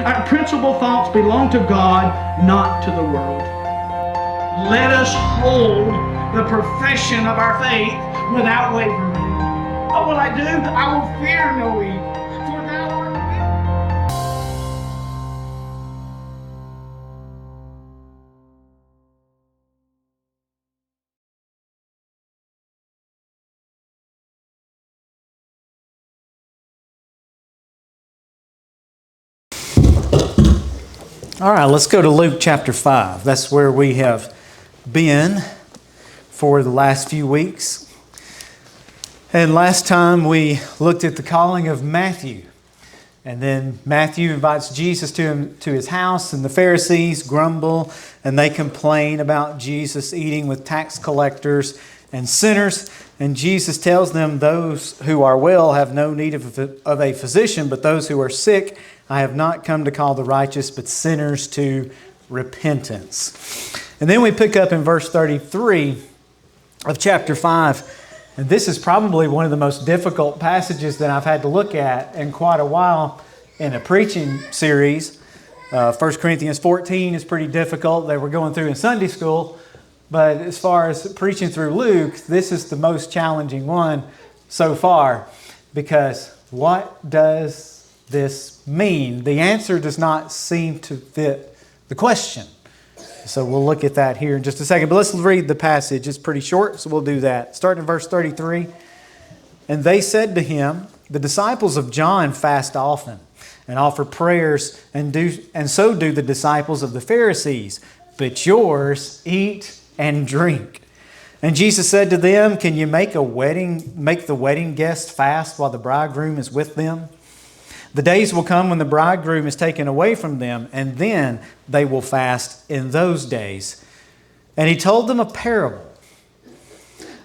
Our principal thoughts belong to God, not to the world. Let us hold the profession of our faith without wavering. What will I do? I will fear no evil, for thou art with me. All right, let's go to Luke chapter 5. That's where we have been for the last few weeks. And last time we looked at the calling of Matthew. And then Matthew invites Jesus to his house, and the Pharisees grumble and they complain about Jesus eating with tax collectors and sinners. And Jesus tells them, those who are well have no need of a physician, but those who are sick, I have not come to call the righteous, but sinners to repentance. And then we pick up in verse 33 of chapter 5. And this is probably one of the most difficult passages that I've had to look at in quite a while in a preaching series. 1 Corinthians 14 is pretty difficult. They were going through in Sunday school. But as far as preaching through Luke, this is the most challenging one so far. Because what does this mean? The answer does not seem to fit the question. So we'll look at that here in just a second. But let's read the passage. It's pretty short, so we'll do that. Starting in verse 33. And they said to him, the disciples of John fast often and offer prayers, and so do the disciples of the Pharisees. But yours eat and drink. And Jesus said to them, can you make the wedding guests fast while the bridegroom is with them? The days will come when the bridegroom is taken away from them, and then they will fast in those days. And he told them a parable.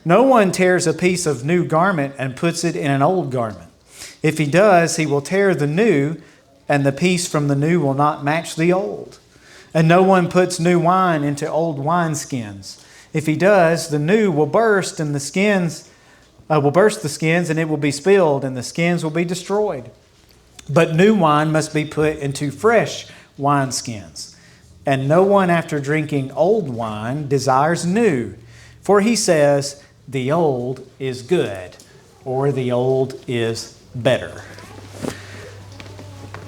No one tears a piece of new garment and puts it in an old garment. If he does, he will tear the new, and the piece from the new will not match the old. And no one puts new wine into old wineskins. If he does, the new will burst, and the skins will burst the skins, and it will be spilled, and the skins will be destroyed. But new wine must be put into fresh wineskins. And no one after drinking old wine desires new, for he says, the old is good, or the old is better.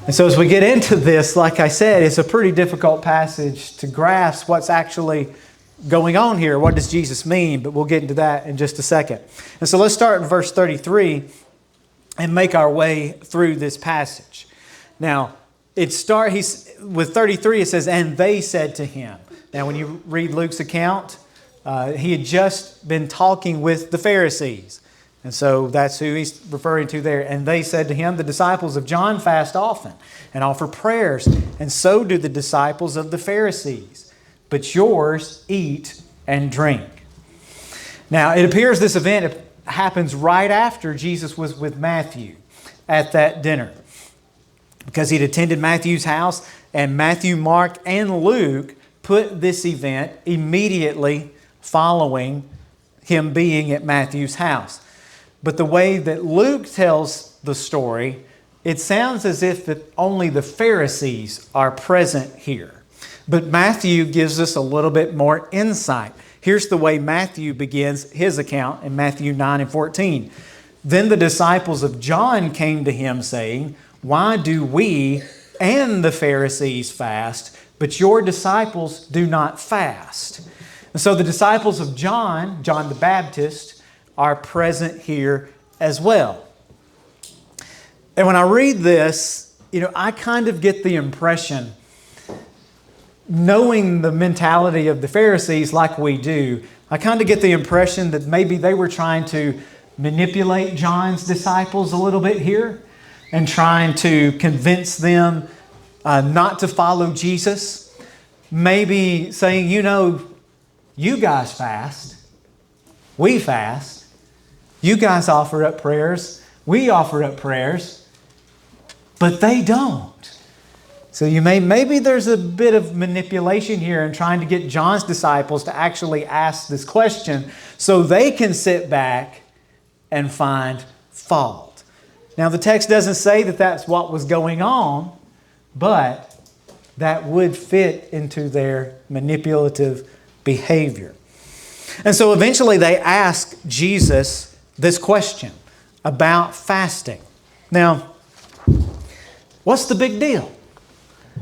And so as we get into this, like I said, it's a pretty difficult passage to grasp what's actually going on here. What does Jesus mean? But we'll get into that in just a second. And so let's start in verse 33 and make our way through this passage. Now, with 33, it says, and they said to him. Now, when you read Luke's account, he had just been talking with the Pharisees. And so that's who he's referring to there. And they said to him, the disciples of John fast often and offer prayers, and so do the disciples of the Pharisees. But yours eat and drink. Now, it appears this event happens right after Jesus was with Matthew at that dinner, because he'd attended Matthew's house, and Matthew, Mark, and Luke put this event immediately following him being at Matthew's house. But the way that Luke tells the story, it sounds as if that only the Pharisees are present here. But Matthew gives us a little bit more insight. Here's the way Matthew begins his account in Matthew 9 and 14. Then the disciples of John came to him saying, why do we and the Pharisees fast, but your disciples do not fast? And so the disciples of John the Baptist, are present here as well. And when I read this, I kind of get the impression, knowing the mentality of the Pharisees like we do, I kind of get the impression that maybe they were trying to manipulate John's disciples a little bit here and trying to convince them not to follow Jesus. Maybe saying, you guys fast, we fast, you guys offer up prayers, we offer up prayers, but they don't. So maybe there's a bit of manipulation here in trying to get John's disciples to actually ask this question so they can sit back and find fault. Now the text doesn't say that that's what was going on, but that would fit into their manipulative behavior. And so eventually they ask Jesus this question about fasting. Now, what's the big deal?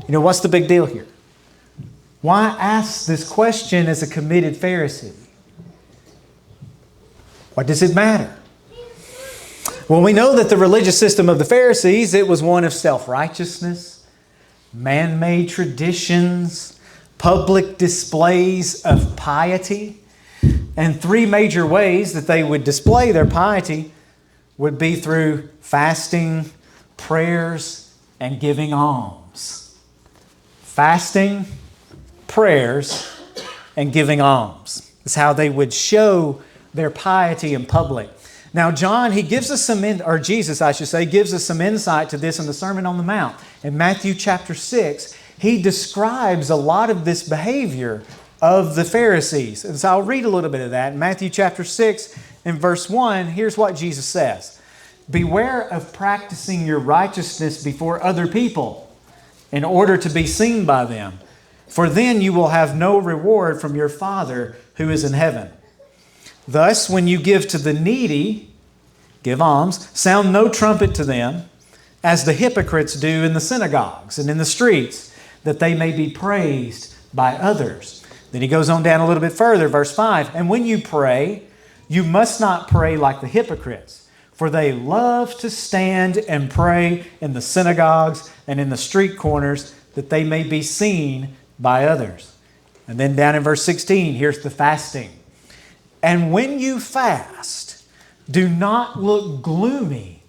What's the big deal here? Why ask this question as a committed Pharisee? What does it matter? Well, we know that the religious system of the Pharisees, it was one of self-righteousness, man-made traditions, public displays of piety. And three major ways that they would display their piety would be through fasting, prayers, and giving alms. Fasting, prayers, and giving alms is how they would show their piety in public. Now, John, he gives us Jesus, I should say, gives us some insight to this in the Sermon on the Mount. In Matthew chapter 6, he describes a lot of this behavior of the Pharisees. And so I'll read a little bit of that. In Matthew chapter 6 and verse 1, here's what Jesus says. Beware of practicing your righteousness before other people in order to be seen by them, for then you will have no reward from your Father who is in heaven. Thus, when you give to the needy, give alms, sound no trumpet to them, as the hypocrites do in the synagogues and in the streets, that they may be praised by others. Then he goes on down a little bit further, verse 5. And when you pray, you must not pray like the hypocrites, for they love to stand and pray in the synagogues and in the street corners, that they may be seen by others. And then down in verse 16, here's the fasting. And when you fast, do not look gloomy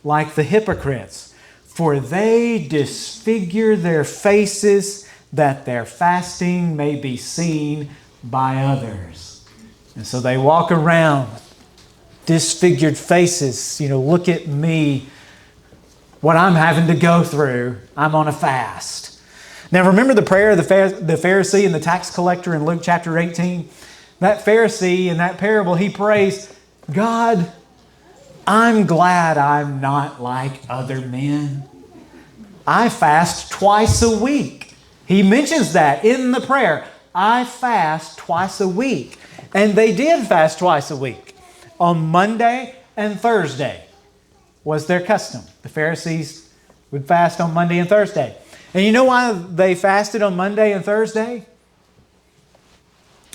like the hypocrites, for they disfigure their faces, that their fasting may be seen by others. And so they walk around with disfigured faces. Look at me, what I'm having to go through. I'm on a fast. Now remember the prayer of the Pharisee and the tax collector in Luke chapter 18? That Pharisee in that parable, he prays, God, I'm glad I'm not like other men. I fast twice a week. He mentions that in the prayer. I fast twice a week. And they did fast twice a week. On Monday and Thursday was their custom. The Pharisees would fast on Monday and Thursday. And you know why they fasted on Monday and Thursday?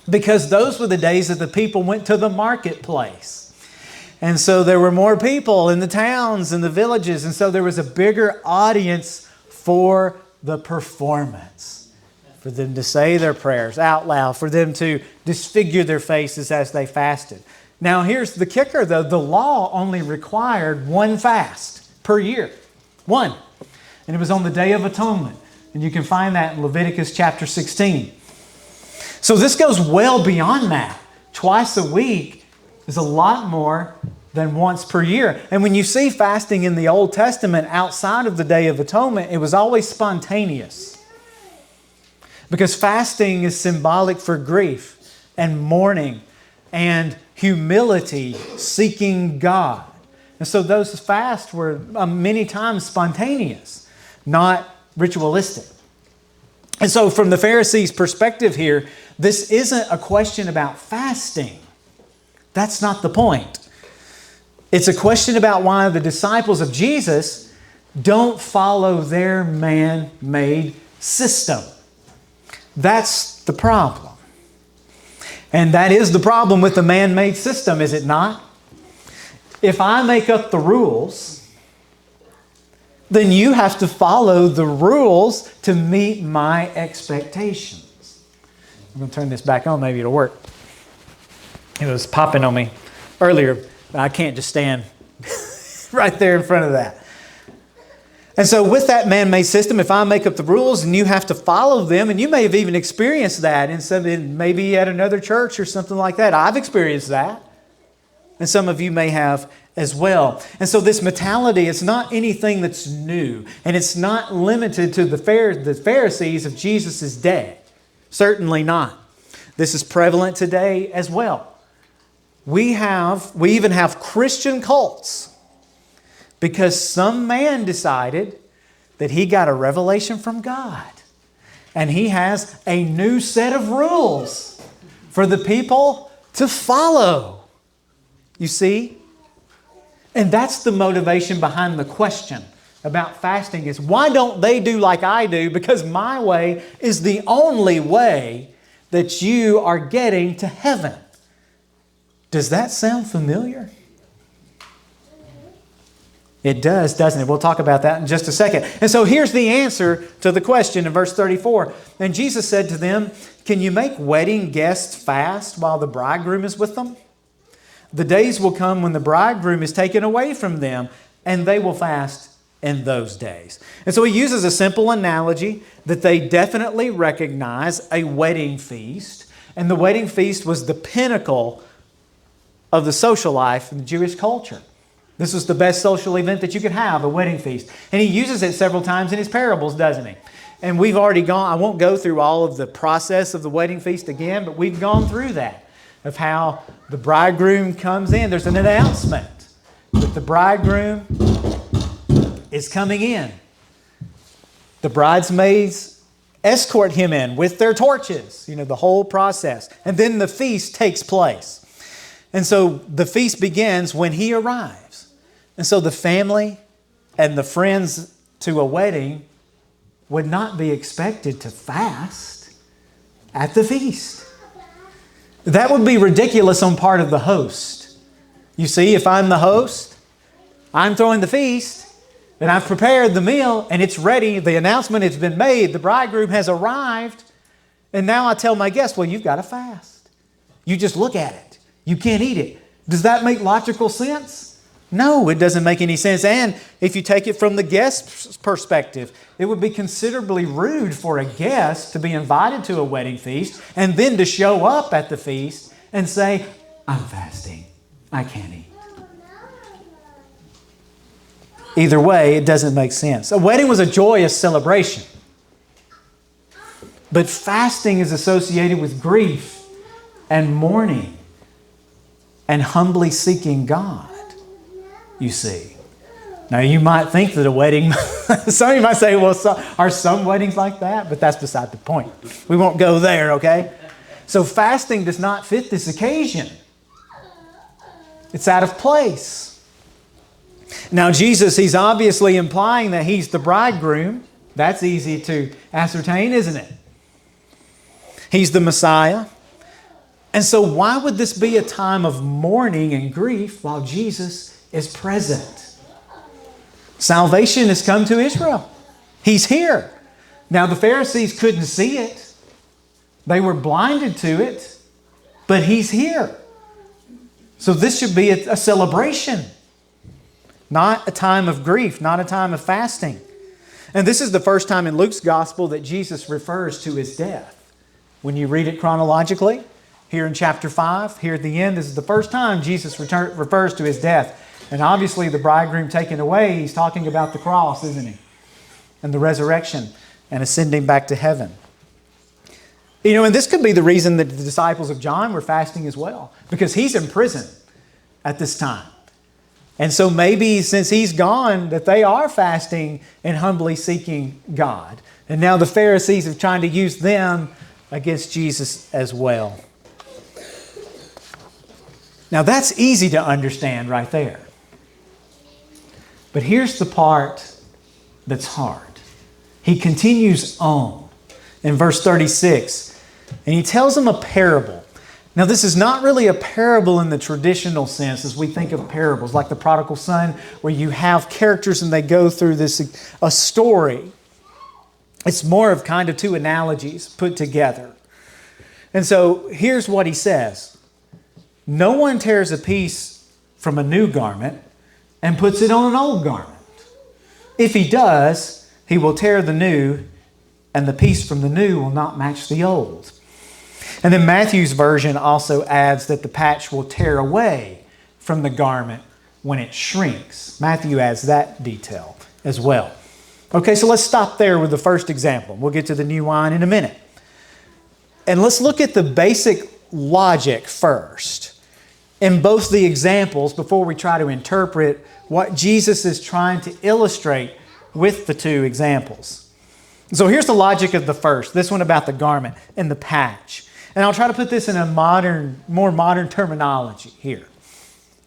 Because those were the days that the people went to the marketplace. And so there were more people in the towns and the villages. And so there was a bigger audience for the performance, for them to say their prayers out loud, for them to disfigure their faces as they fasted. Now here's the kicker though. The law only required one fast per year. One. And it was on the Day of Atonement. And you can find that in Leviticus chapter 16. So this goes well beyond that. Twice a week is a lot more than once per year. And when you see fasting in the Old Testament outside of the Day of Atonement, it was always spontaneous. Because fasting is symbolic for grief and mourning and humility, seeking God. And so those fasts were many times spontaneous, not ritualistic. And so from the Pharisees' perspective here, this isn't a question about fasting. That's not the point. It's a question about why the disciples of Jesus don't follow their man-made system. That's the problem. And that is the problem with the man-made system, is it not? If I make up the rules, then you have to follow the rules to meet my expectations. I'm going to turn this back on, maybe it'll work. It was popping on me earlier, but I can't just stand right there in front of that. And so with that man-made system, if I make up the rules and you have to follow them, and you may have even experienced that maybe at another church or something like that. I've experienced that. And some of you may have as well. And so this mentality is not anything that's new. And it's not limited to the Pharisees of Jesus' day. Certainly not. This is prevalent today as well. We even have Christian cults because some man decided that he got a revelation from God. And he has a new set of rules for the people to follow. You see? And that's the motivation behind the question about fasting is, why don't they do like I do? Because my way is the only way that you are getting to heaven. Does that sound familiar? It does, doesn't it? We'll talk about that in just a second. And so here's the answer to the question in verse 34. And Jesus said to them, can you make wedding guests fast while the bridegroom is with them? The days will come when the bridegroom is taken away from them, and they will fast in those days. And so he uses a simple analogy that they definitely recognize, a wedding feast. And the wedding feast was the pinnacle of the social life in the Jewish culture. This was the best social event that you could have, a wedding feast. And he uses it several times in his parables, doesn't he? And we've already gone, I won't go through all of the process of the wedding feast again, but we've gone through that, of how the bridegroom comes in. There's an announcement that the bridegroom is coming in. The bridesmaids escort him in with their torches, the whole process. And then the feast takes place. And so the feast begins when he arrives. And so the family and the friends to a wedding would not be expected to fast at the feast. That would be ridiculous on part of the host. You see, if I'm the host, I'm throwing the feast, and I've prepared the meal, and it's ready. The announcement has been made. The bridegroom has arrived. And now I tell my guests, well, you've got to fast. You just look at it. You can't eat it. Does that make logical sense? No, it doesn't make any sense. And if you take it from the guest's perspective, it would be considerably rude for a guest to be invited to a wedding feast and then to show up at the feast and say, I'm fasting. I can't eat. Either way, it doesn't make sense. A wedding was a joyous celebration. But fasting is associated with grief and mourning and humbly seeking God, you see. Now, you might think that a wedding, some of you might say, well, are some weddings like that? But that's beside the point. We won't go there, okay? So fasting does not fit this occasion. It's out of place. Now, Jesus, he's obviously implying that he's the bridegroom. That's easy to ascertain, isn't it? He's the Messiah. And so why would this be a time of mourning and grief while Jesus is present? Salvation has come to Israel. He's here. Now, the Pharisees couldn't see it. They were blinded to it. But he's here. So this should be a celebration. Not a time of grief, not a time of fasting. And this is the first time in Luke's gospel that Jesus refers to his death. When you read it chronologically, here in chapter 5, here at the end, this is the first time Jesus refers to his death. And obviously the bridegroom taken away, he's talking about the cross, isn't he? And the resurrection and ascending back to heaven. And this could be the reason that the disciples of John were fasting as well. Because he's in prison at this time. And so maybe since he's gone, that they are fasting and humbly seeking God. And now the Pharisees are trying to use them against Jesus as well. Now that's easy to understand right there. But here's the part that's hard. He continues on in verse 36, and he tells them a parable. Now, this is not really a parable in the traditional sense as we think of parables, like the prodigal son, where you have characters and they go through a story. It's more of kind of two analogies put together. And so here's what he says. No one tears a piece from a new garment and puts it on an old garment. If he does, he will tear the new, and the piece from the new will not match the old. And then Matthew's version also adds that the patch will tear away from the garment when it shrinks. Matthew adds that detail as well. Okay, so let's stop there with the first example. We'll get to the new wine in a minute. And let's look at the basic logic first in both the examples before we try to interpret what Jesus is trying to illustrate with the two examples. So here's the logic of the first, this one about the garment and the patch. And I'll try to put this in a more modern terminology here.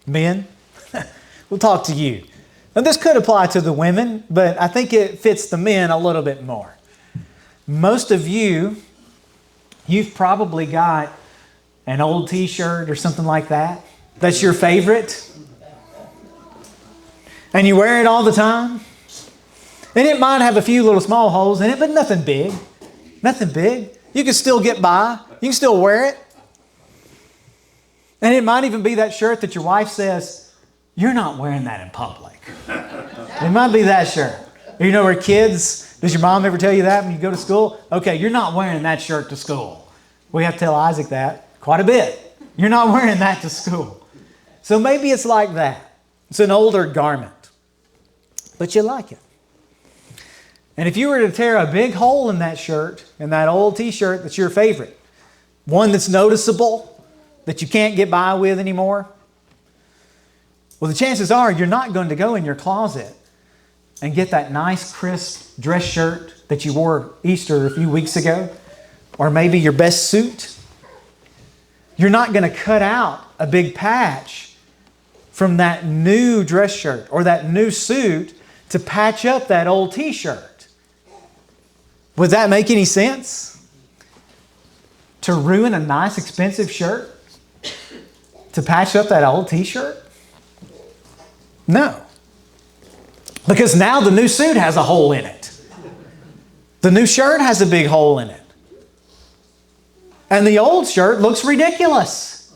Men, we'll talk to you. Now this could apply to the women, but I think it fits the men a little bit more. Most of you've probably got an old t-shirt or something like that. That's your favorite. And you wear it all the time. And it might have a few little small holes in it, but nothing big. Nothing big. You can still get by. You can still wear it. And it might even be that shirt that your wife says, you're not wearing that in public. It might be that shirt. You know, where kids, does your mom ever tell you that when you go to school? Okay, you're not wearing that shirt to school. We have to tell Isaac that quite a bit. You're not wearing that to school. So maybe it's like that. It's an older garment, but you like it. And if you were to tear a big hole in that shirt, in that old t-shirt that's your favorite, one that's noticeable, that you can't get by with anymore, well, the chances are you're not going to go in your closet and get that nice, crisp dress shirt that you wore Easter a few weeks ago, or maybe your best suit. You're not going to cut out a big patch from that new dress shirt or that new suit to patch up that old t-shirt. Would that make any sense? To ruin a nice, expensive shirt to patch up that old t-shirt? No. Because now the new suit has a hole in it. The new shirt has a big hole in it. And the old shirt looks ridiculous.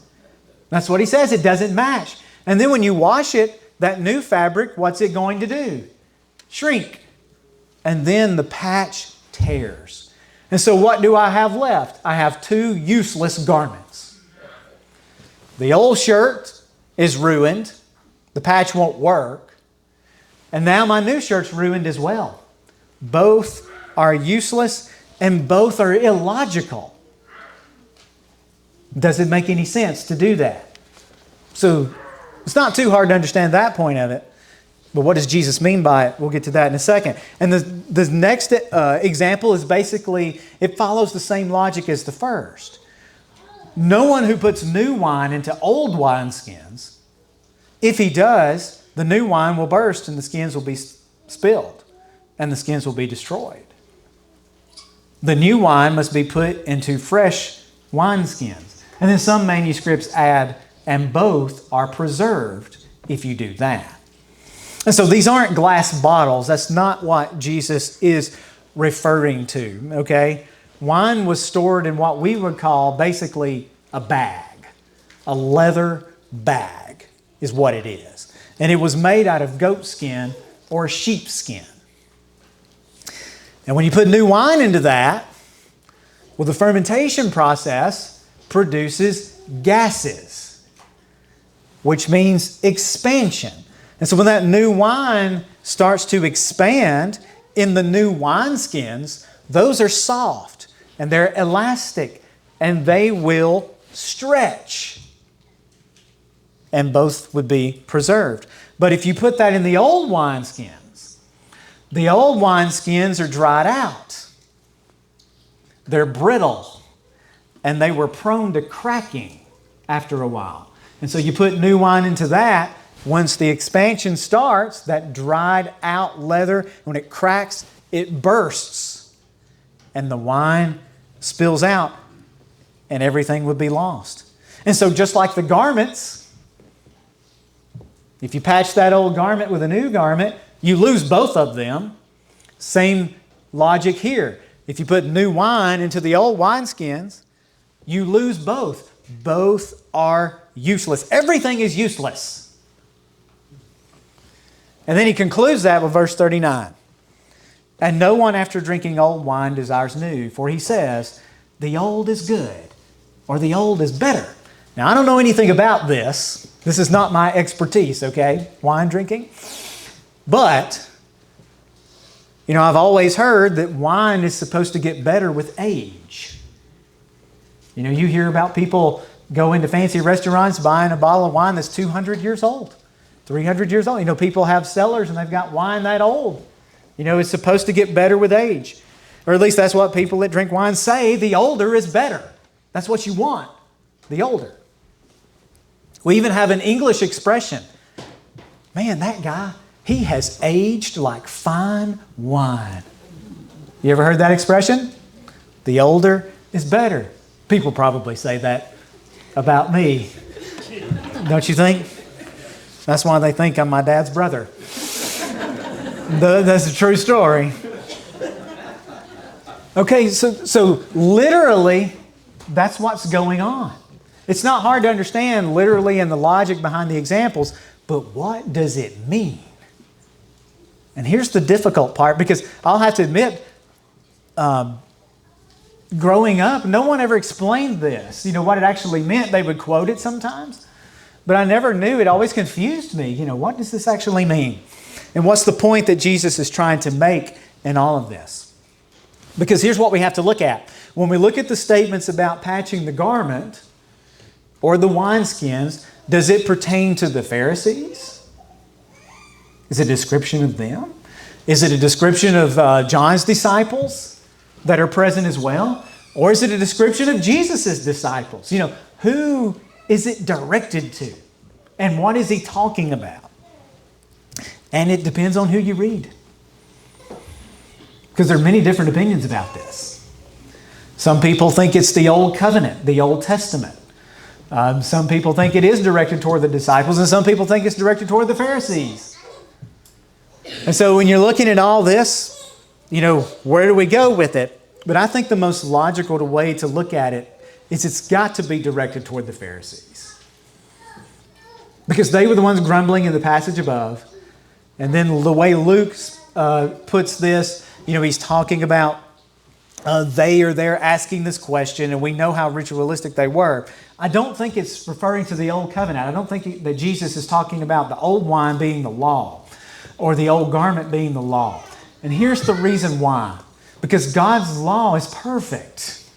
That's what he says. It doesn't match. And then when you wash it, that new fabric, what's it going to do? Shrink. And then the patch tears. And so what do I have left? I have two useless garments. The old shirt is ruined. The patch won't work. And now my new shirt's ruined as well. Both are useless and both are illogical. Does it make any sense to do that? So it's not too hard to understand that point of it. But what does Jesus mean by it? We'll get to that in a second. And the next example is basically, it follows the same logic as the first. No one who puts new wine into old wineskins, if he does, the new wine will burst and the skins will be spilled and the skins will be destroyed. The new wine must be put into fresh wineskins. And then some manuscripts add, and both are preserved if you do that. And so these aren't glass bottles. That's not what Jesus is referring to, okay? Wine was stored in what we would call basically a bag. A leather bag is what it is. And it was made out of goat skin or sheep skin. And when you put new wine into that, well, the fermentation process produces gases, which means expansion. And so when that new wine starts to expand in the new wineskins, those are soft and they're elastic and they will stretch. And both would be preserved. But if you put that in the old wineskins are dried out. They're brittle and they were prone to cracking after a while. And so you put new wine into that. Once the expansion starts, that dried out leather, when it cracks, it bursts. And the wine spills out and everything would be lost. And so just like the garments, if you patch that old garment with a new garment, you lose both of them. Same logic here. If you put new wine into the old wineskins, you lose both. Both are useless. Everything is useless. And then he concludes that with verse 39. And no one after drinking old wine desires new, for he says, the old is good, or the old is better. Now, I don't know anything about this. This is not my expertise, okay? Wine drinking. But, you know, I've always heard that wine is supposed to get better with age. You know, you hear about people go into fancy restaurants buying a bottle of wine that's 200 years old, 300 years old. You know, people have cellars and they've got wine that old. It's supposed to get better with age. Or at least that's what people that drink wine say. The older is better. That's what you want, the older. We even have an English expression. Man, that guy, he has aged like fine wine. You ever heard that expression? The older is better. People probably say that about me. Don't you think? That's why they think I'm my dad's brother. That's a true story. Okay, so literally, that's what's going on. It's not hard to understand literally and the logic behind the examples, but what does it mean? And here's the difficult part, because I'll have to admit, growing up, no one ever explained this. What it actually meant. They would quote it sometimes, but I never knew. It always confused me. What does this actually mean? And what's the point that Jesus is trying to make in all of this? Because here's what we have to look at. When we look at the statements about patching the garment or the wineskins, does it pertain to the Pharisees? Is it a description of them? Is it a description of John's disciples that are present as well? Or is it a description of Jesus' disciples? Who is it directed to? And what is he talking about? And it depends on who you read. Because there are many different opinions about this. Some people think it's the Old Covenant, the Old Testament. Some people think it is directed toward the disciples, and some people think it's directed toward the Pharisees. And so when you're looking at all this, where do we go with it? But I think the most logical way to look at it is it's got to be directed toward the Pharisees. Because they were the ones grumbling in the passage above. And then the way Luke puts this, he's talking about they are there asking this question, and we know how ritualistic they were. I don't think it's referring to the Old Covenant. I don't think that Jesus is talking about the old wine being the law or the old garment being the law. And here's the reason why. Because God's law is perfect.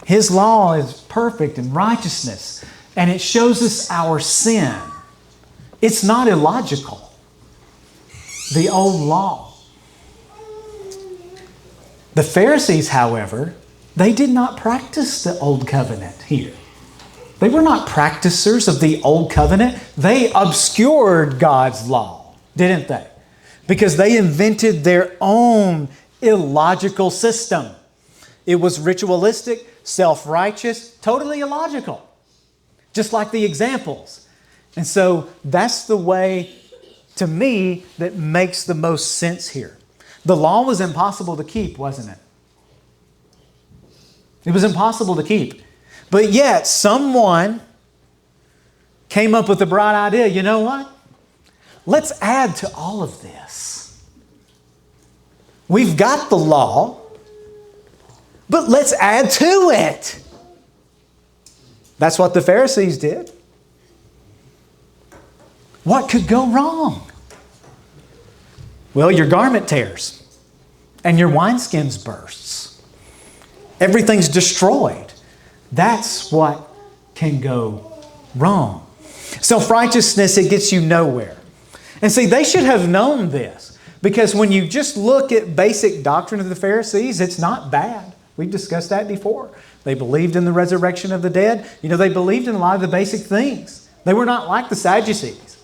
His law is perfect in righteousness, and it shows us our sin. It's not illogical. The old law. The Pharisees, however, they did not practice the old covenant here. They were not practicers of the old covenant. They obscured God's law, didn't they? Because they invented their own illogical system. It was ritualistic, self-righteous, totally illogical. Just like the examples. And so that's the way, to me, that makes the most sense here. The law was impossible to keep, wasn't it? It was impossible to keep. But yet, someone came up with the bright idea. You know what? Let's add to all of this. We've got the law, but let's add to it. That's what the Pharisees did. What could go wrong? Well, your garment tears and your wineskins bursts. Everything's destroyed. That's what can go wrong. Self-righteousness, it gets you nowhere. And see, they should have known this, because when you just look at basic doctrine of the Pharisees, it's not bad. We've discussed that before. They believed in the resurrection of the dead. They believed in a lot of the basic things. They were not like the Sadducees.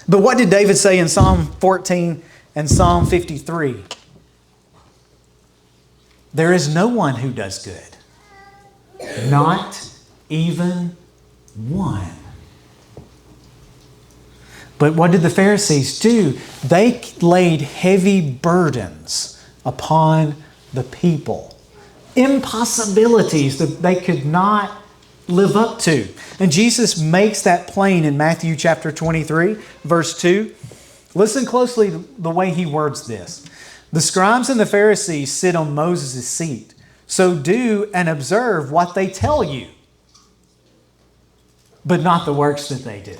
But what did David say in Psalm 14 and Psalm 53? There is no one who does good. Not even one. But what did the Pharisees do? They laid heavy burdens upon the people. Impossibilities that they could not live up to. And Jesus makes that plain in Matthew chapter 23, verse 2. Listen closely to the way he words this. The scribes and the Pharisees sit on Moses' seat. So do and observe what they tell you, but not the works that they do.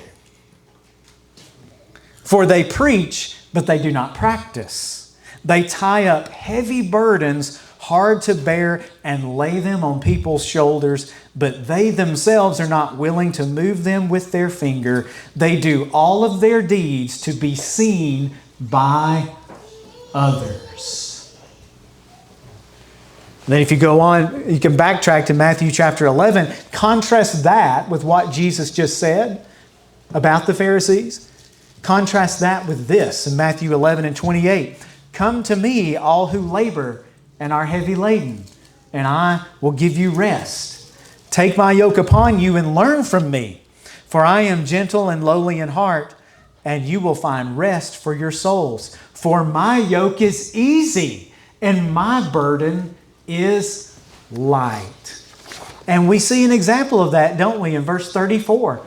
For they preach, but they do not practice. They tie up heavy burdens, hard to bear, and lay them on people's shoulders, but they themselves are not willing to move them with their finger. They do all of their deeds to be seen by others. Then if you go on, you can backtrack to Matthew chapter 11. Contrast that with what Jesus just said about the Pharisees. Contrast that with this in Matthew 11 and 28. Come to me, all who labor and are heavy laden, and I will give you rest. Take my yoke upon you and learn from me, for I am gentle and lowly in heart, and you will find rest for your souls. For my yoke is easy, and my burden is light. And we see an example of that, don't we, in verse 34.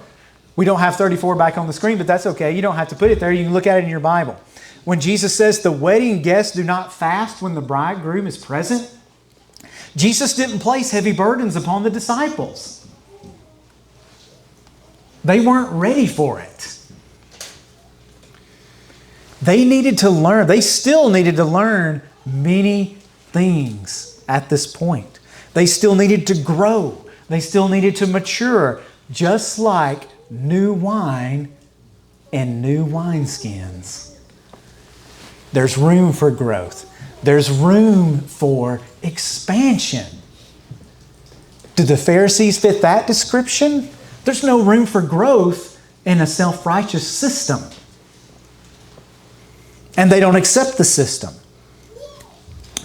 We don't have 34 back on the screen, but that's okay. You don't have to put it there. You can look at it in your Bible. When Jesus says the wedding guests do not fast when the bridegroom is present, Jesus didn't place heavy burdens upon the disciples. They weren't ready for it. They needed to learn. They still needed to learn many things at this point. They still needed to grow. They still needed to mature, just like new wine in new wineskins. There's room for growth. There's room for expansion. Do the Pharisees fit that description? There's no room for growth in a self-righteous system. And they don't accept the system.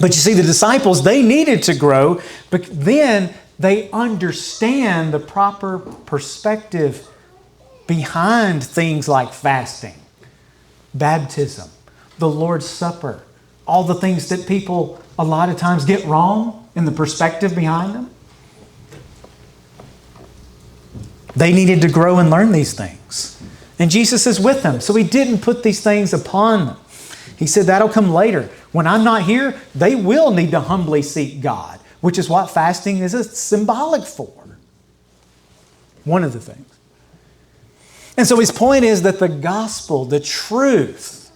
But you see, the disciples, they needed to grow, but then they understand the proper perspective behind things like fasting, baptism, the Lord's Supper, all the things that people a lot of times get wrong in the perspective behind them. They needed to grow and learn these things. And Jesus is with them, so He didn't put these things upon them. He said that'll come later. When I'm not here, they will need to humbly seek God, which is what fasting is symbolic for. One of the things. And so his point is that the gospel, the truth,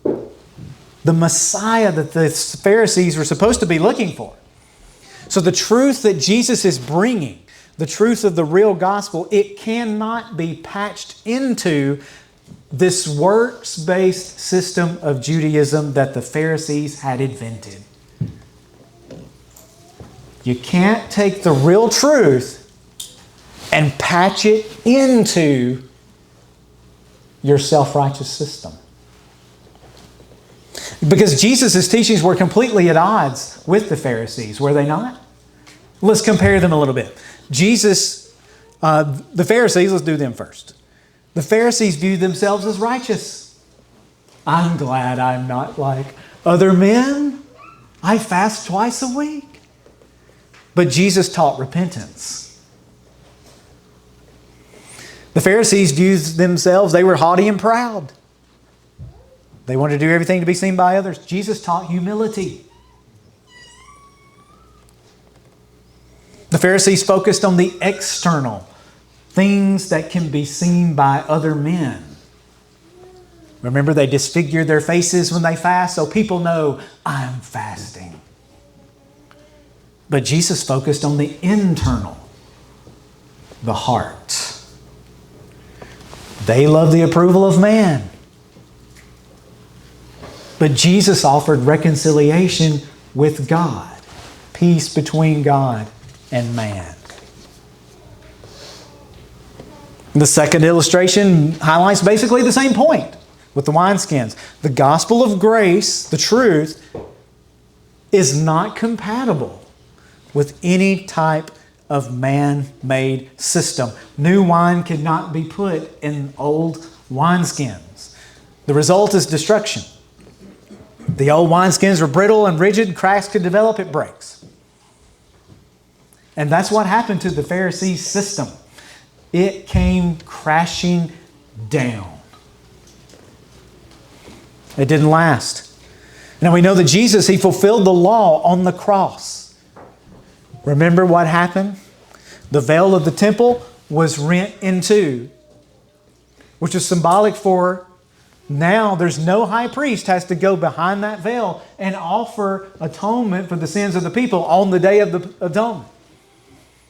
the Messiah that the Pharisees were supposed to be looking for. So the truth that Jesus is bringing, the truth of the real gospel, it cannot be patched into this works-based system of Judaism that the Pharisees had invented. You can't take the real truth and patch it into your self-righteous system. Because Jesus' teachings were completely at odds with the Pharisees, were they not? Let's compare them a little bit. The Pharisees, let's do them first. The Pharisees viewed themselves as righteous. I'm glad I'm not like other men. I fast twice a week. But Jesus taught repentance. The Pharisees viewed themselves, they were haughty and proud. They wanted to do everything to be seen by others. Jesus taught humility. The Pharisees focused on the external, things that can be seen by other men. Remember, they disfigured their faces when they fast, so people know I'm fasting. But Jesus focused on the internal, the heart. They love the approval of man. But Jesus offered reconciliation with God, peace between God and man. The second illustration highlights basically the same point with the wineskins. The gospel of grace, the truth, is not compatible with any type of man-made system. New wine cannot be put in old wineskins. The result is destruction. The old wineskins are brittle and rigid. Cracks could develop, it breaks. And that's what happened to the Pharisees' system. It came crashing down. It didn't last. Now we know that Jesus, He fulfilled the law on the cross. Remember what happened? The veil of the temple was rent in two, which is symbolic for Now there's no high priest has to go behind that veil and offer atonement for the sins of the people on the day of the atonement.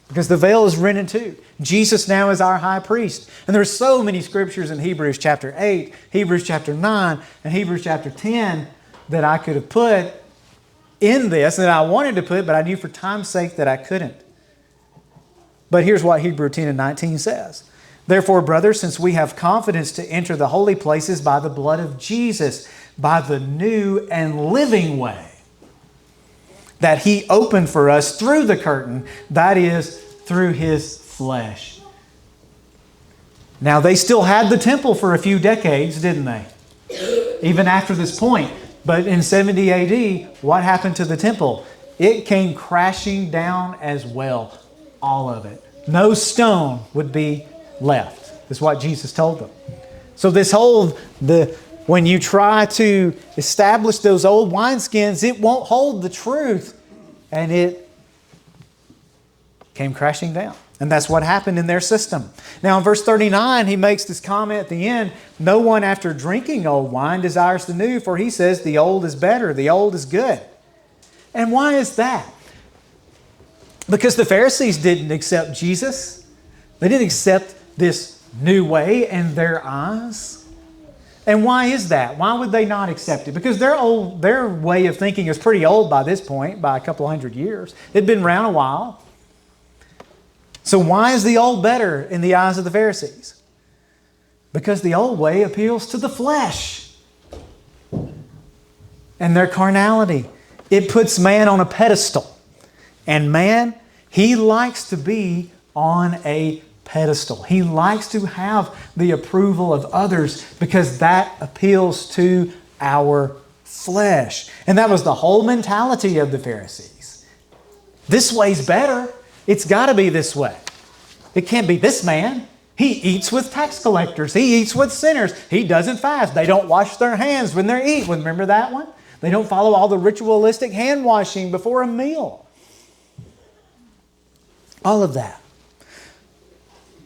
Because the veil is rent in two. Jesus now is our high priest. And there's so many scriptures in Hebrews chapter 8, Hebrews chapter 9, and Hebrews chapter 10 that I could have put in this, that I wanted to put, but I knew for time's sake that I couldn't. But here's what Hebrews 10 and 19 says. Therefore, brothers, since we have confidence to enter the holy places by the blood of Jesus, by the new and living way that He opened for us through the curtain, that is, through His flesh. Now, they still had the temple for a few decades, didn't they? Even after this point. But in 70 AD, what happened to the temple? It came crashing down as well. All of it. No stone would be left. That's what Jesus told them. So this whole, when you try to establish those old wineskins, it won't hold the truth. And it came crashing down. And that's what happened in their system. Now in verse 39, he makes this comment at the end, no one after drinking old wine desires the new, for he says the old is better, the old is good. And why is that? Because the Pharisees didn't accept Jesus. They didn't accept this new way in their eyes. And why is that? Why would they not accept it? Because their way of thinking is pretty old by this point, by a couple hundred years. It'd been around a while. So why is the old better in the eyes of the Pharisees? Because the old way appeals to the flesh and their carnality. It puts man on a pedestal. And man, he likes to be on a pedestal. He likes to have the approval of others because that appeals to our flesh. And that was the whole mentality of the Pharisees. This way's better. It's got to be this way. It can't be this man. He eats with tax collectors. He eats with sinners. He doesn't fast. They don't wash their hands when they eat. Remember that one? They don't follow all the ritualistic hand washing before a meal. All of that.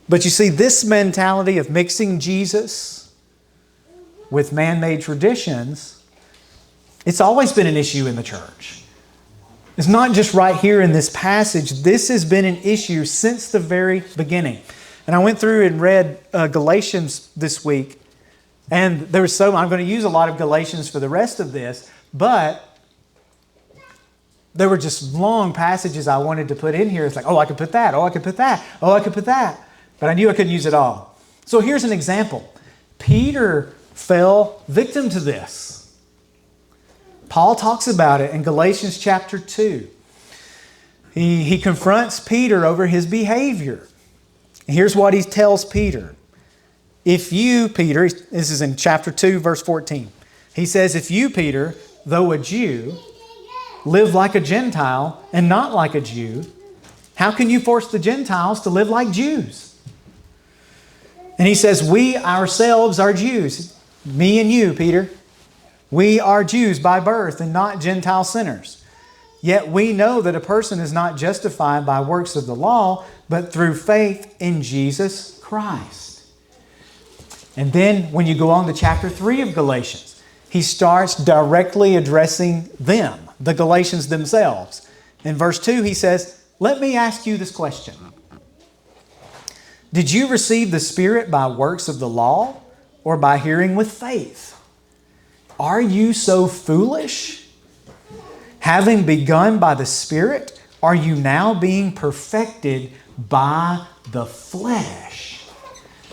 But you see, this mentality of mixing Jesus with man-made traditions, it's always been an issue in the church. It's not just right here in this passage. This has been an issue since the very beginning. And I went through and read Galatians this week. And there was I'm going to use a lot of Galatians for the rest of this. But there were just long passages I wanted to put in here. It's like, oh, I could put that. Oh, I could put that. Oh, I could put that. But I knew I couldn't use it all. So here's an example. Peter fell victim to this. Paul talks about it in Galatians chapter 2. He confronts Peter over his behavior. Here's what he tells Peter. If you, Peter, this is in chapter 2, verse 14. He says, if you, Peter, though a Jew, live like a Gentile and not like a Jew, how can you force the Gentiles to live like Jews? And he says, we ourselves are Jews. Me and you, Peter. We are Jews by birth and not Gentile sinners. Yet we know that a person is not justified by works of the law, but through faith in Jesus Christ. And then when you go on to chapter 3 of Galatians, he starts directly addressing them, the Galatians themselves. In verse 2, he says, let me ask you this question. Did you receive the Spirit by works of the law or by hearing with faith? Are you so foolish? Having begun by the Spirit, are you now being perfected by the flesh?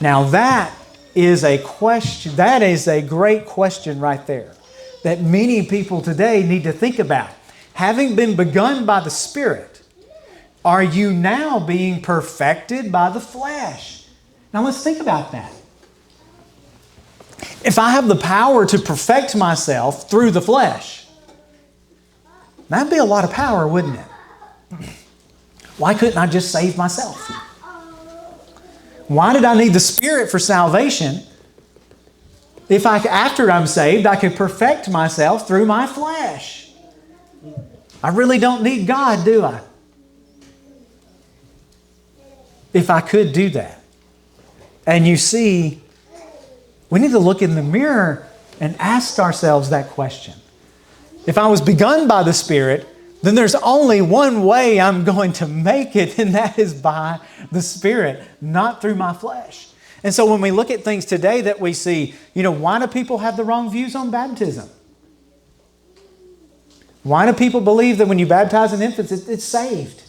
Now that is a question, that is a great question right there that many people today need to think about. Having been begun by the Spirit, are you now being perfected by the flesh? Now let's think about that. If I have the power to perfect myself through the flesh, that'd be a lot of power, wouldn't it? Why couldn't I just save myself? Why did I need the Spirit for salvation if after I'm saved, I could perfect myself through my flesh? I really don't need God, do I? If I could do that. And you see, we need to look in the mirror and asked ourselves that question. If I was begun by the Spirit, then there's only one way I'm going to make it, and that is by the Spirit, not through my flesh. And so when we look at things today that we see, why do people have the wrong views on baptism? Why do people believe that when you baptize an infant, it's saved?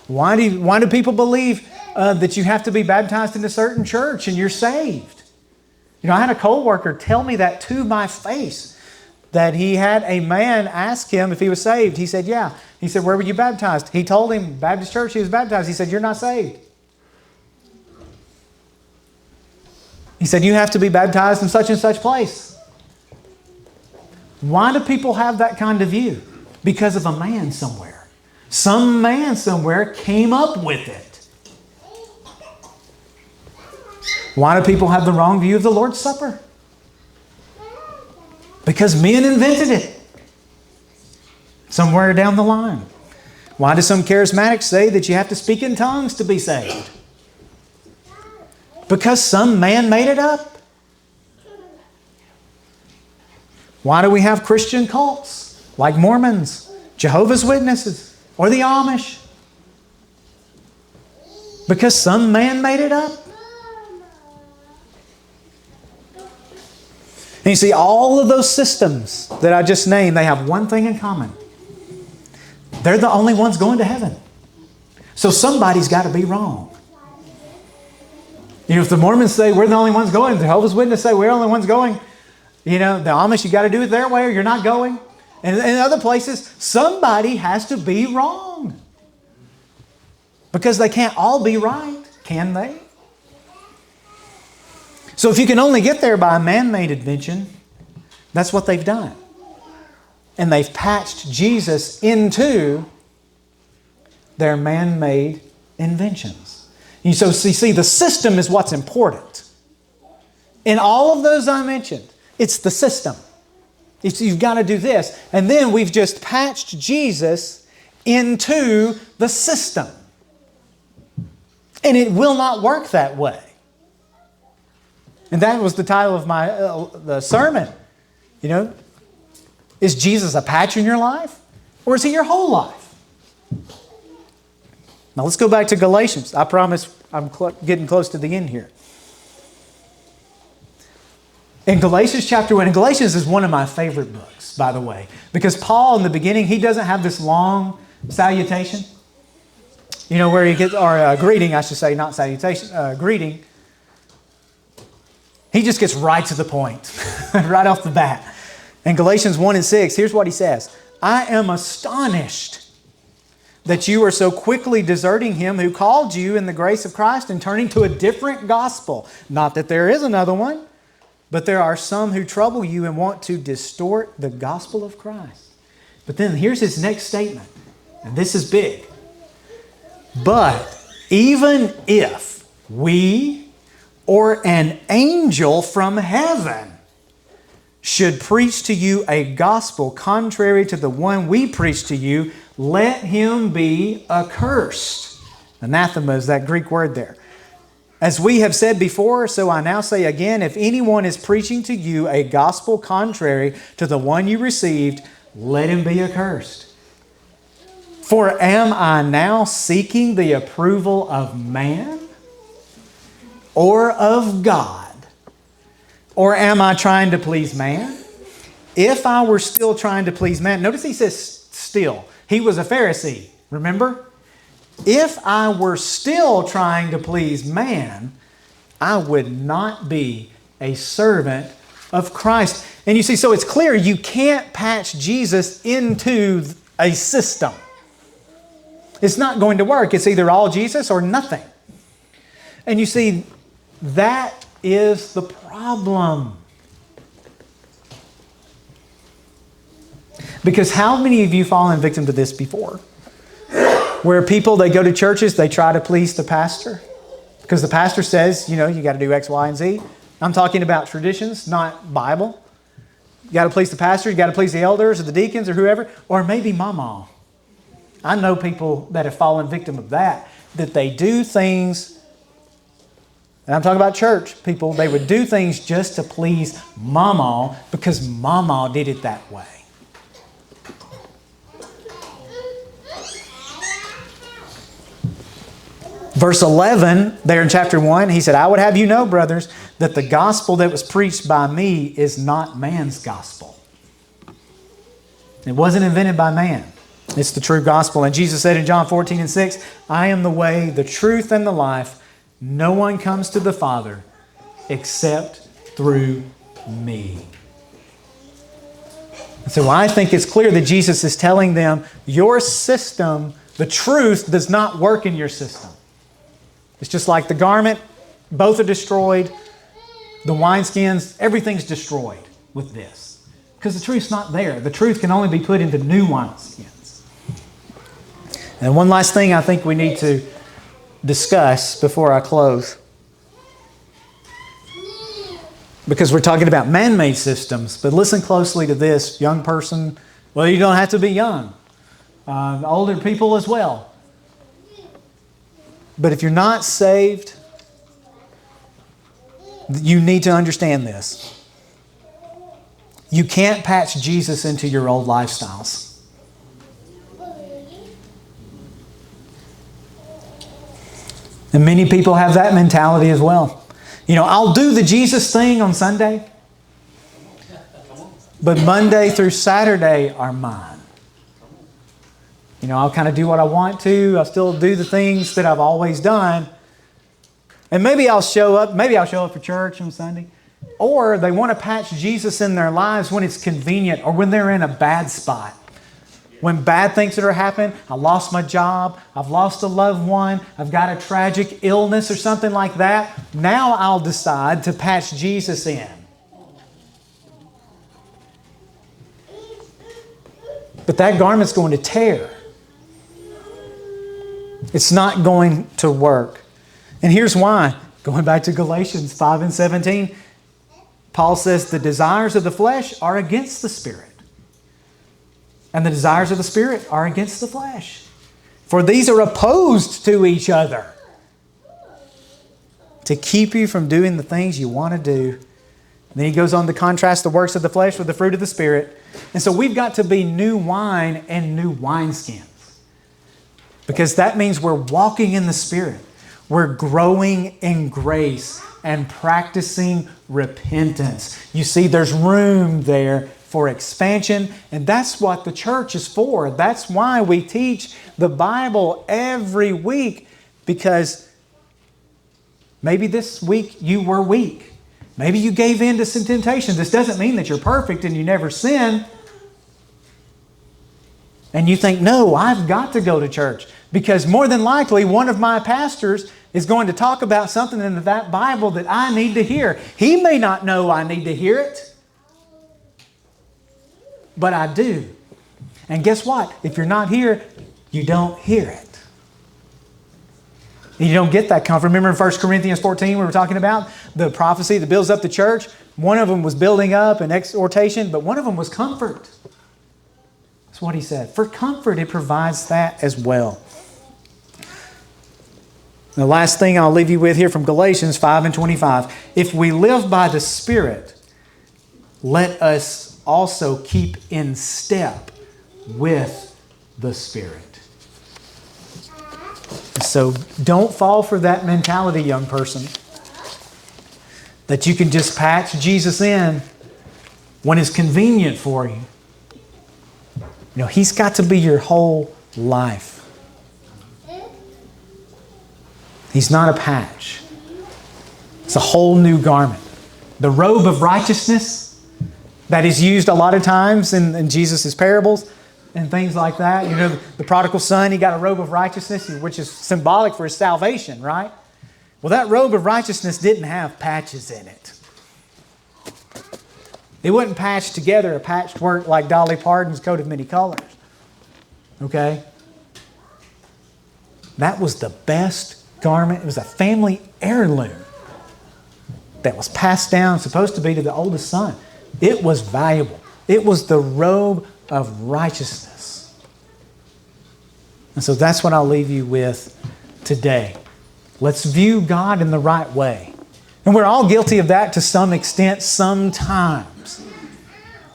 Why do people believe that you have to be baptized in a certain church and you're saved? I had a co-worker tell me that to my face, that he had a man ask him if he was saved. He said, yeah. He said, where were you baptized? He told him, Baptist church, he was baptized. He said, you're not saved. He said, you have to be baptized in such and such place. Why do people have that kind of view? Because of a man somewhere. Some man somewhere came up with it. Why do people have the wrong view of the Lord's Supper? Because men invented it somewhere down the line. Why do some charismatics say that you have to speak in tongues to be saved? Because some man made it up. Why do we have Christian cults like Mormons, Jehovah's Witnesses, or the Amish? Because some man made it up. And you see, all of those systems that I just named, they have one thing in common. They're the only ones going to heaven. So somebody's got to be wrong. If the Mormons say we're the only ones going, the Jehovah's Witnesses say we're the only ones going, the Amish, you got to do it their way or you're not going. And in other places, somebody has to be wrong. Because they can't all be right, can they? So if you can only get there by a man-made invention, that's what they've done. And they've patched Jesus into their man-made inventions. And so you see, the system is what's important. In all of those I mentioned, it's the system. You've got to do this. And then we've just patched Jesus into the system. And it will not work that way. And that was the title of my the sermon. Is Jesus a patch in your life? Or is He your whole life? Now let's go back to Galatians. I promise I'm getting close to the end here. In Galatians chapter 1, and Galatians is one of my favorite books, by the way. Because Paul, in the beginning, he doesn't have this long salutation. Where he gets, or greeting, I should say, not salutation, greeting. He just gets right to the point, right off the bat. In Galatians 1 and 6, here's what he says. I am astonished that you are so quickly deserting Him who called you in the grace of Christ and turning to a different gospel. Not that there is another one, but there are some who trouble you and want to distort the gospel of Christ. But then here's his next statement, and this is big. But even if we or an angel from heaven should preach to you a gospel contrary to the one we preach to you, let him be accursed. Anathema is that Greek word there. As we have said before, so I now say again, if anyone is preaching to you a gospel contrary to the one you received, let him be accursed. For am I now seeking the approval of man or of God? Or am I trying to please man? If I were still trying to please man, notice he says still. He was a Pharisee, remember? If I were still trying to please man, I would not be a servant of Christ. And you see, so it's clear you can't patch Jesus into a system. It's not going to work. It's either all Jesus or nothing. And you see, that is the problem. Because how many of you fallen victim to this before? Where people, they go to churches, they try to please the pastor. Because the pastor says, you got to do X, Y, and Z. I'm talking about traditions, not Bible. You got to please the pastor, you got to please the elders or the deacons or whoever. Or maybe mama. I know people that have fallen victim of that they do things And I'm talking about church people. They would do things just to please Mama because Mama did it that way. Verse 11, there in chapter 1, he said, I would have you know, brothers, that the gospel that was preached by me is not man's gospel. It wasn't invented by man. It's the true gospel. And Jesus said in John 14:6, I am the way, the truth, and the life. No one comes to the Father except through me. So I think it's clear that Jesus is telling them, your system, the truth, does not work in your system. It's just like the garment, both are destroyed. The wineskins, everything's destroyed with this. Because the truth's not there. The truth can only be put into new wineskins. And one last thing I think we need to discuss before I close. Because we're talking about man-made systems. But listen closely to this, young person. Well, you don't have to be young. Older people as well. But if you're not saved, you need to understand this. You can't patch Jesus into your old lifestyles. And many people have that mentality as well. You know, I'll do the Jesus thing on Sunday, but Monday through Saturday are mine. You know, I'll kind of do what I want to. I'll still do the things that I've always done. And maybe I'll show up for church on Sunday. Or they want to patch Jesus in their lives when it's convenient or when they're in a bad spot. When bad things that are happening, I lost my job, I've lost a loved one, I've got a tragic illness or something like that. Now I'll decide to patch Jesus in. But that garment's going to tear. It's not going to work. And here's why. Going back to Galatians 5 and 17, Paul says the desires of the flesh are against the Spirit. And the desires of the Spirit are against the flesh. For these are opposed to each other to keep you from doing the things you want to do. And then he goes on to contrast the works of the flesh with the fruit of the Spirit. And so we've got to be new wine and new wineskins. Because that means we're walking in the Spirit. We're growing in grace and practicing repentance. You see, there's room there for expansion, and that's what the church is for. That's why we teach the Bible every week, because maybe this week you were weak. Maybe you gave in to some temptation. This doesn't mean that you're perfect and you never sin. And you think, no, I've got to go to church, because more than likely one of my pastors is going to talk about something in that Bible that I need to hear. He may not know I need to hear it, but I do. And guess what? If you're not here, you don't hear it. You don't get that comfort. Remember in 1 Corinthians 14 we were talking about the prophecy that builds up the church? One of them was building up and exhortation, but one of them was comfort. That's what he said. For comfort, it provides that as well. The last thing I'll leave you with here from Galatians 5 and 25. If we live by the Spirit, let us also keep in step with the Spirit. So don't fall for that mentality, young person, that you can just patch Jesus in when it's convenient for you. You know, He's got to be your whole life. He's not a patch. It's a whole new garment. The robe of righteousness that is used a lot of times in Jesus' parables and things like that. You know, the prodigal son, he got a robe of righteousness, which is symbolic for his salvation, right? Well, that robe of righteousness didn't have patches in it. It wasn't patched together, a patchwork like Dolly Parton's coat of many colors. Okay? That was the best garment. It was a family heirloom that was passed down, supposed to be to the oldest son. It was valuable. It was the robe of righteousness. And so that's what I'll leave you with today. Let's view God in the right way. And we're all guilty of that to some extent sometimes.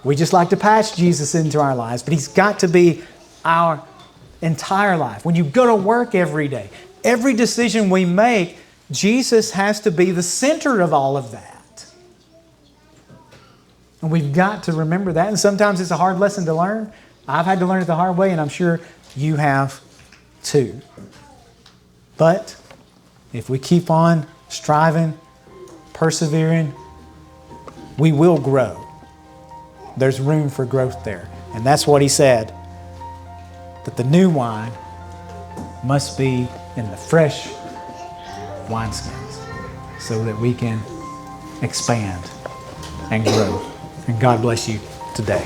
We just like to patch Jesus into our lives, but He's got to be our entire life. When you go to work every day, every decision we make, Jesus has to be the center of all of that. And we've got to remember that. And sometimes it's a hard lesson to learn. I've had to learn it the hard way, and I'm sure you have too. But if we keep on striving, persevering, we will grow. There's room for growth there. And that's what He said, that the new wine must be in the fresh wineskins so that we can expand and grow. And God bless you today.